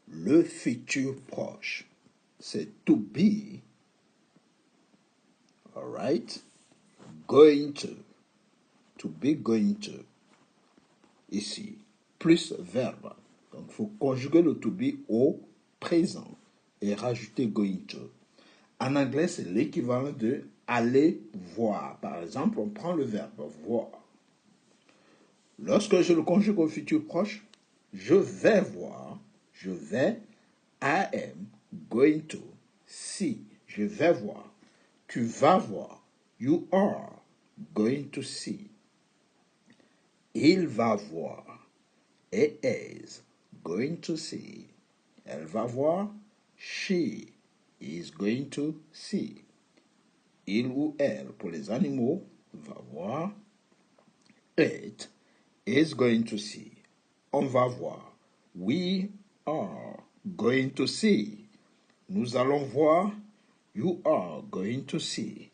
Le futur proche, c'est to be, all right? Going to be going to, ici, plus verbe. Donc, il faut conjuguer le to be au présent et rajouter going to. En anglais, c'est l'équivalent de aller voir. Par exemple, on prend le verbe voir. Lorsque je le conjugue au futur proche, je vais voir, je vais, I am going to see, je vais voir. Tu vas voir, you are going to see. Il va voir, he is going to see. Elle va voir, she is going to see. Il ou elle, pour les animaux, va voir, it is going to see. On va voir. We are going to see. Nous allons voir. You are going to see.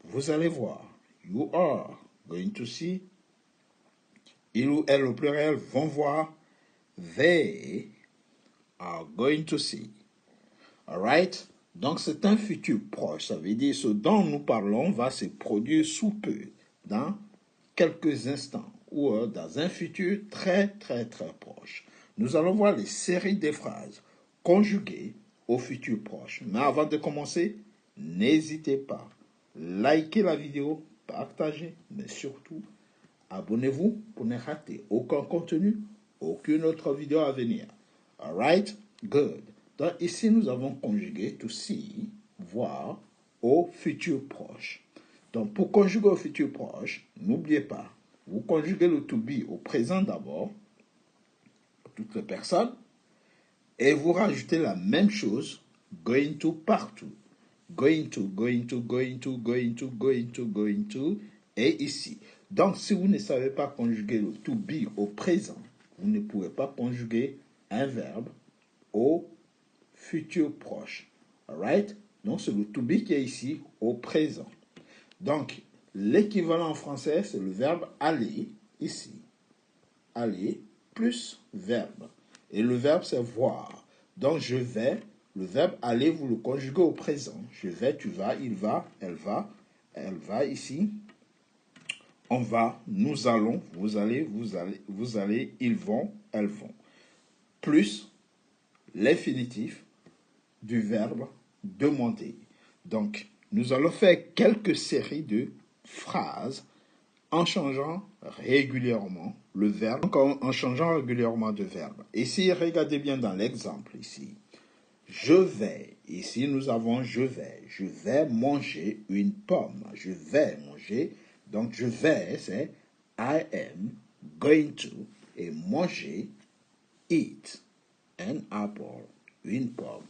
Vous allez voir. You are going to see. Il ou elle au pluriel vont voir. They are going to see. Alright? Donc c'est un futur proche. Ça veut dire ce dont nous parlons va se produire sous peu, dans quelques instants, ou dans un futur très très très proche. Nous allons voir les séries de phrases conjuguées au futur proche. Mais avant de commencer, n'hésitez pas, likez la vidéo, partagez, mais surtout, abonnez-vous pour ne rater aucun contenu, aucune autre vidéo à venir. Alright? Good. Donc ici, nous avons conjugué to see, voir, au futur proche. Donc pour conjuguer au futur proche, n'oubliez pas, vous conjuguez le to be au présent d'abord, pour toutes les personnes, et vous rajoutez la même chose, going to partout. Going to, going to, going to, going to, going to, going to, et ici. Donc si vous ne savez pas conjuguer le to be au présent, vous ne pouvez pas conjuguer un verbe au futur proche. Alright? Donc c'est le to be qui est ici au présent. Donc l'équivalent en français, c'est le verbe aller, ici. Aller plus verbe. Et le verbe, c'est voir. Donc je vais, le verbe aller, vous le conjuguez au présent. Je vais, tu vas, il va, elle va ici. On va, nous allons, vous allez, vous allez, ils vont, elles vont. Plus l'infinitif du verbe demander. Donc, nous allons faire quelques séries de phrases en changeant régulièrement le verbe, donc en changeant régulièrement de verbe. Ici, regardez bien dans l'exemple ici. Je vais, ici nous avons je vais manger une pomme, je vais manger, donc je vais c'est I am going to, et manger, eat an apple, une pomme.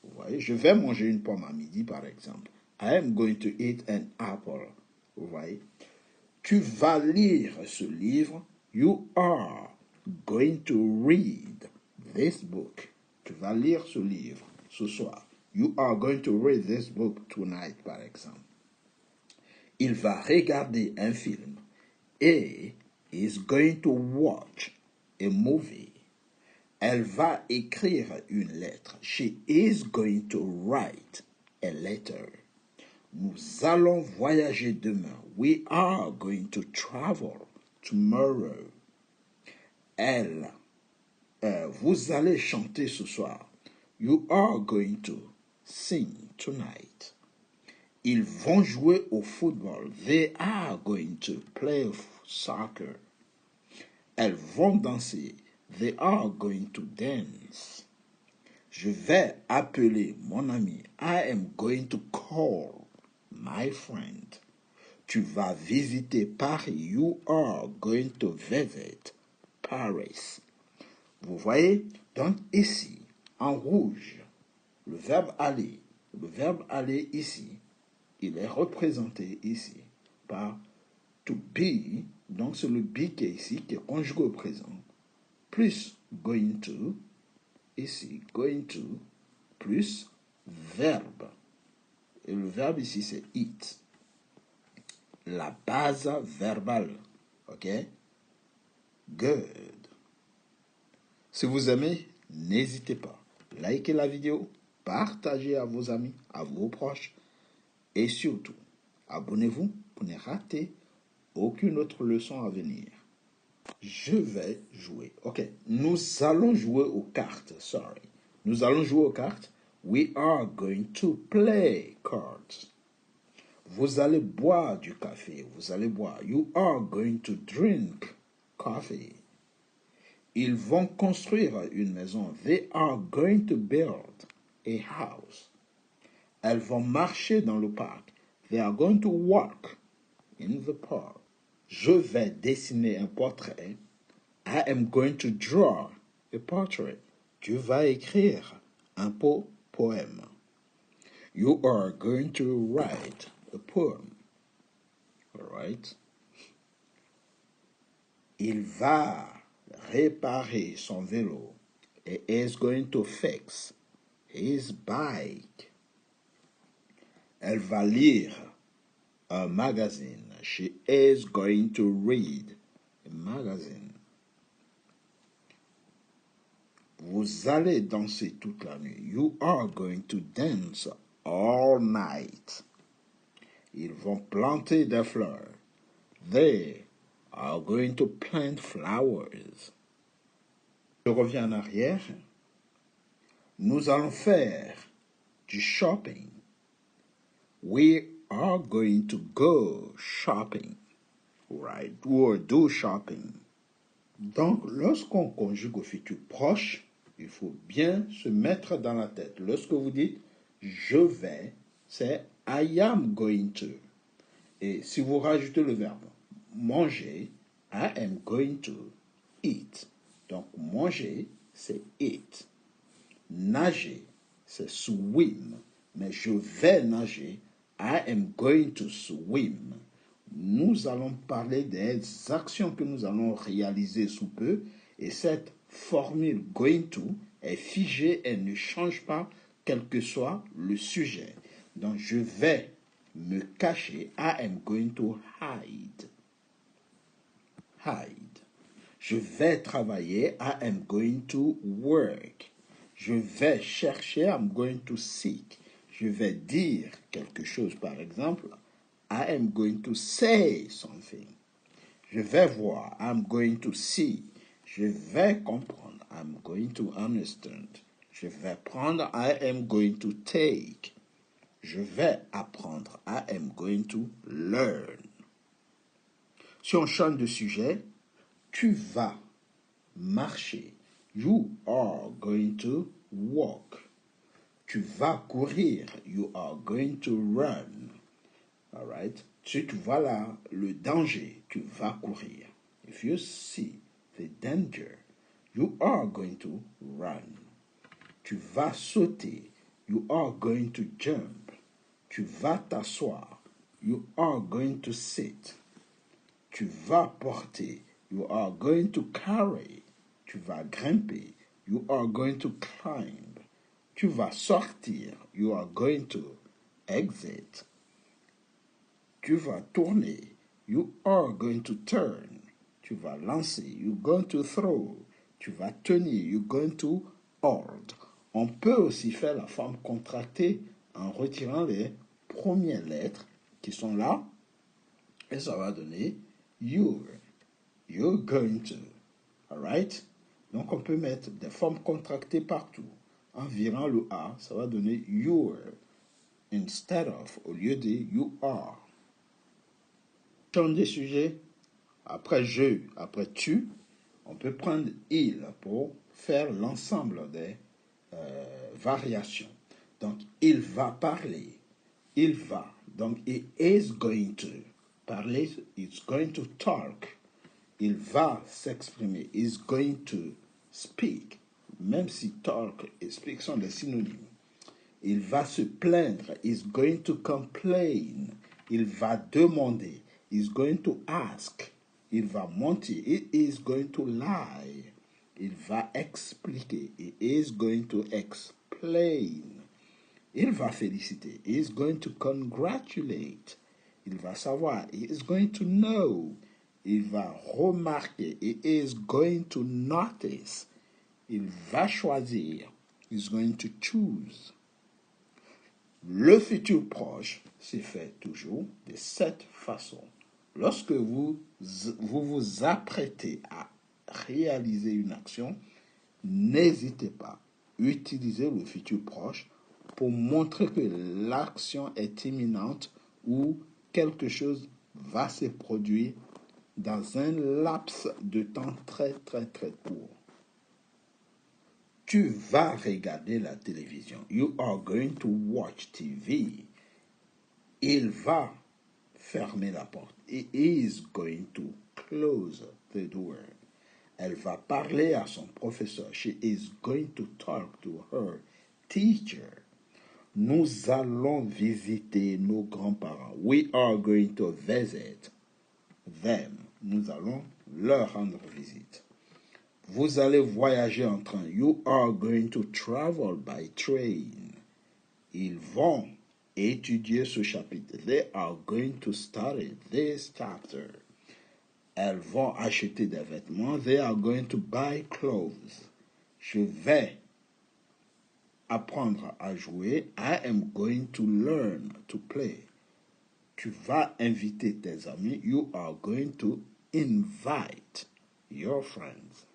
Vous voyez, je vais manger une pomme à midi par exemple. I am going to eat an apple. Vous voyez. Tu vas lire ce livre. You are going to read this book. Tu vas lire ce livre ce soir. You are going to read this book tonight, par exemple. Il va regarder un film. He is going to watch a movie. Elle va écrire une lettre. She is going to write a letter. Nous allons voyager demain. We are going to travel tomorrow. Vous allez chanter ce soir. You are going to sing tonight. Ils vont jouer au football. They are going to play soccer. Elles vont danser. They are going to dance. Je vais appeler mon ami. I am going to call my friend. Tu vas visiter Paris. You are going to visit Paris. Vous voyez? Donc ici, en rouge, le verbe aller. Le verbe aller ici, il est représenté ici par to be. Donc c'est le be qui est ici, qui est conjugué au présent. Plus going to, ici, going to, plus verbe. Et le verbe ici, c'est eat. La base verbale. OK? Good. Si vous aimez, n'hésitez pas. Likez la vidéo, partagez à vos amis, à vos proches et surtout, abonnez-vous pour ne rater aucune autre leçon à venir. Je vais jouer. Ok, nous allons jouer aux cartes. Sorry. Nous allons jouer aux cartes. We are going to play cards. Vous allez boire du café. Vous allez boire. You are going to drink coffee. Ils vont construire une maison. They are going to build a house. Elles vont marcher dans le parc. They are going to walk in the park. Je vais dessiner un portrait. I am going to draw a portrait. Tu vas écrire un poème. You are going to write a poem. All right? Il va réparer son vélo. He is going to fix his bike. Elle va lire un magazine. She is going to read a magazine. Vous allez danser toute la nuit. You are going to dance all night. Ils vont planter des fleurs. They are going to plant flowers. Je reviens en arrière. Nous allons faire du shopping. We are going to go shopping. Right? Or do shopping. Donc, lorsqu'on conjugue au futur proche, il faut bien se mettre dans la tête. Lorsque vous dites je vais, c'est I am going to. Et si vous rajoutez le verbe manger, I am going to eat. Donc, manger, c'est eat. Nager, c'est swim. Mais je vais nager, I am going to swim. Nous allons parler des actions que nous allons réaliser sous peu. Et cette formule going to est figée, elle ne change pas quel que soit le sujet. Donc, je vais me cacher. I am going to hide. Hide. Je vais travailler. I am going to work. Je vais chercher. I'm going to seek. Je vais dire quelque chose, par exemple. I am going to say something. Je vais voir. I'm going to see. Je vais comprendre. I'm going to understand. Je vais prendre. I am going to take. Je vais apprendre. I am going to learn. Si on change de sujet, tu vas marcher. You are going to walk. Tu vas courir. You are going to run. All right? Si tu vois là le danger, tu vas courir. If you see the danger, you are going to run. Tu vas sauter. You are going to jump. Tu vas t'asseoir. You are going to sit. Tu vas porter. You are going to carry. Tu vas grimper. You are going to climb. Tu vas sortir. You are going to exit. Tu vas tourner. You are going to turn. Tu vas lancer. You're going to throw. Tu vas tenir. You're going to hold. On peut aussi faire la forme contractée en retirant les premières lettres qui sont là. Et ça va donner you're. You're going to. Alright? Donc on peut mettre des formes contractées partout. En virant le A, ça va donner you're. Instead of, au lieu de you are. Change de sujet. Après je, après tu, on peut prendre il pour faire l'ensemble des variations. Donc, il va parler. Il va. Donc, he is going to. Parler, it's going to talk. Il va s'exprimer. Is going to speak. Même si talk et speak sont des synonymes. Il va se plaindre. Is going to complain. Il va demander. Is going to ask. Il va mentir. He is going to lie. Il va expliquer. He is going to explain. Il va féliciter. He is going to congratulate. Il va savoir. He is going to know. Il va remarquer. He is going to notice. Il va choisir. He's going to choose. Le futur proche se fait toujours de cette façon. Lorsque vous vous apprêtez à réaliser une action, n'hésitez pas. Utilisez le futur proche pour montrer que l'action est imminente ou quelque chose va se produire dans un laps de temps très très très court. Tu vas regarder la télévision. You are going to watch TV. Il va fermer la porte. He is going to close the door. Elle va parler à son professeur. She is going to talk to her teacher. Nous allons visiter nos grands-parents. We are going to visit them. Nous allons leur rendre visite. Vous allez voyager en train. You are going to travel by train. Ils vont étudier ce chapitre. They are going to study this chapter. Elles vont acheter des vêtements. They are going to buy clothes. Je vais apprendre à jouer. I am going to learn to play. Tu vas inviter tes amis. You are going to invite your friends.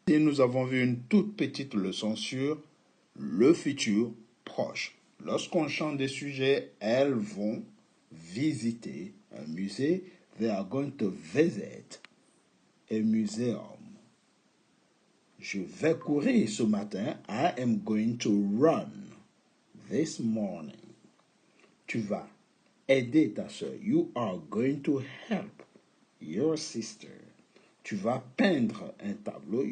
Et nous avons vu une toute petite leçon sur le futur proche. Lorsqu'on chante des sujets, elles vont visiter un musée. They are going to visit a museum. Je vais courir ce matin. I am going to run this morning. Tu vas aider ta soeur. You are going to help your sister. Tu vas peindre un tableau.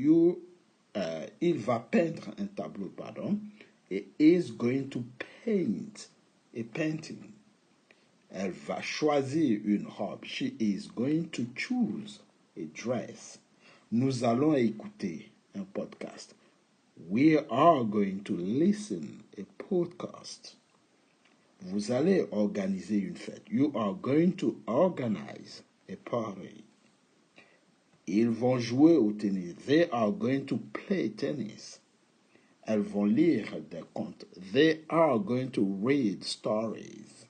Il va peindre un tableau, pardon. It is going to paint a painting. Elle va choisir une robe. She is going to choose a dress. Nous allons écouter un podcast. We are going to listen a podcast. Vous allez organiser une fête. You are going to organize a party. Ils vont jouer au tennis. They are going to play tennis. Elles vont lire des contes. They are going to read stories.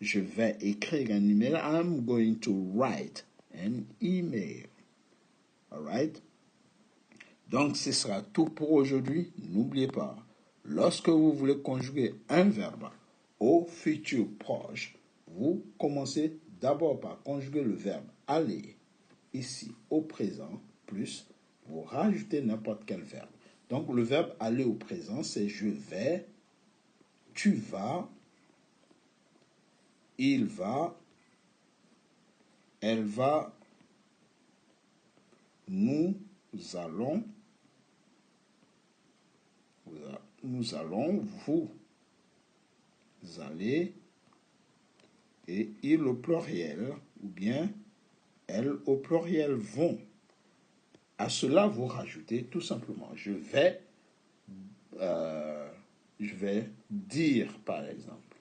Je vais écrire un email. I'm going to write an email. All right? Donc, ce sera tout pour aujourd'hui. N'oubliez pas, lorsque vous voulez conjuguer un verbe au futur proche, vous commencez d'abord par conjuguer le verbe aller ici au présent, plus vous rajoutez n'importe quel verbe. Donc, le verbe aller au présent, c'est je vais, tu vas, il va, elle va, nous allons, vous allez, et il au pluriel, ou bien elles au pluriel vont. À cela, vous rajoutez tout simplement, je vais dire par exemple.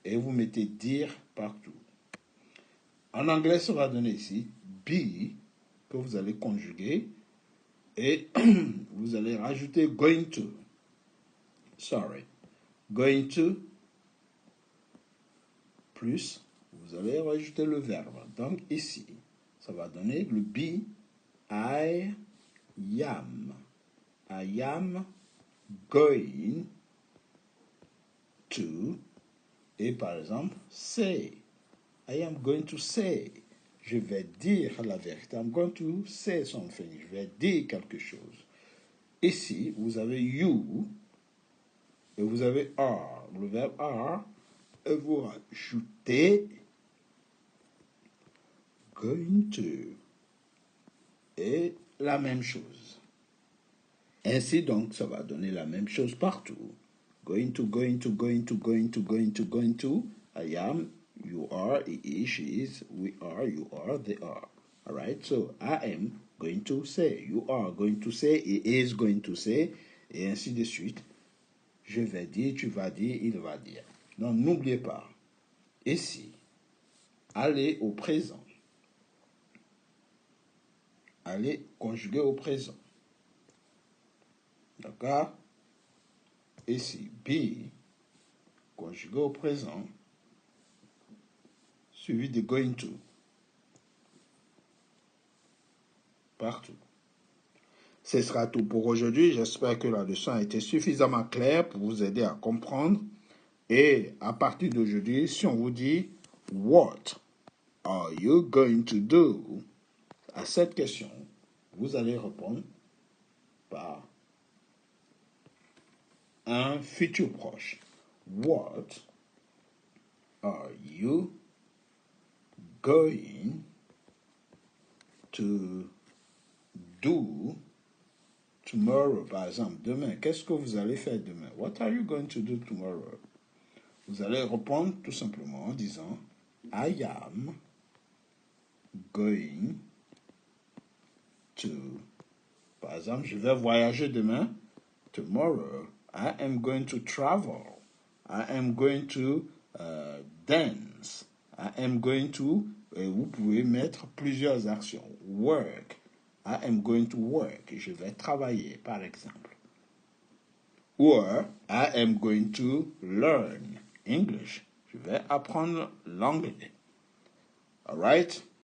Et vous mettez dire partout. En anglais, ça va donner ici be, que vous allez conjuguer, et vous allez rajouter going to. Going to, plus, vous allez rajouter le verbe. Donc ici, ça va donner le be, I am. I am going to, et par exemple, say. I am going to say. Je vais dire la vérité. I'm going to say something. Je vais dire quelque chose. Ici, vous avez you et vous avez are. Le verbe are, et vous rajoutez going to. Et la même chose. Ainsi donc, ça va donner la même chose partout. Going to, going to, going to, going to, going to, going to. I am, you are, he is, she is, we are, you are, they are. All right? So, I am going to say, you are going to say, he is going to say, et ainsi de suite. Je vais dire, tu vas dire, il va dire. Donc, n'oubliez pas, ici, aller au présent. Aller conjuguer au présent. D'accord? Ici, be, conjugué au présent, suivi de going to. Partout. Ce sera tout pour aujourd'hui. J'espère que la leçon a été suffisamment claire pour vous aider à comprendre. Et à partir d'aujourd'hui, si on vous dit « What are you going to do ?» à cette question, vous allez répondre par un futur proche. What are you going to do tomorrow? Par exemple, demain, qu'est-ce que vous allez faire demain? What are you going to do tomorrow? Vous allez répondre tout simplement en disant I am going to. Par exemple, je vais voyager demain. Tomorrow, I am going to travel. I am going to dance. I am going to. Vous pouvez mettre plusieurs actions. Work. I am going to work. Je vais travailler, par exemple. Or, I am going to learn English. Je vais apprendre l'anglais. All right?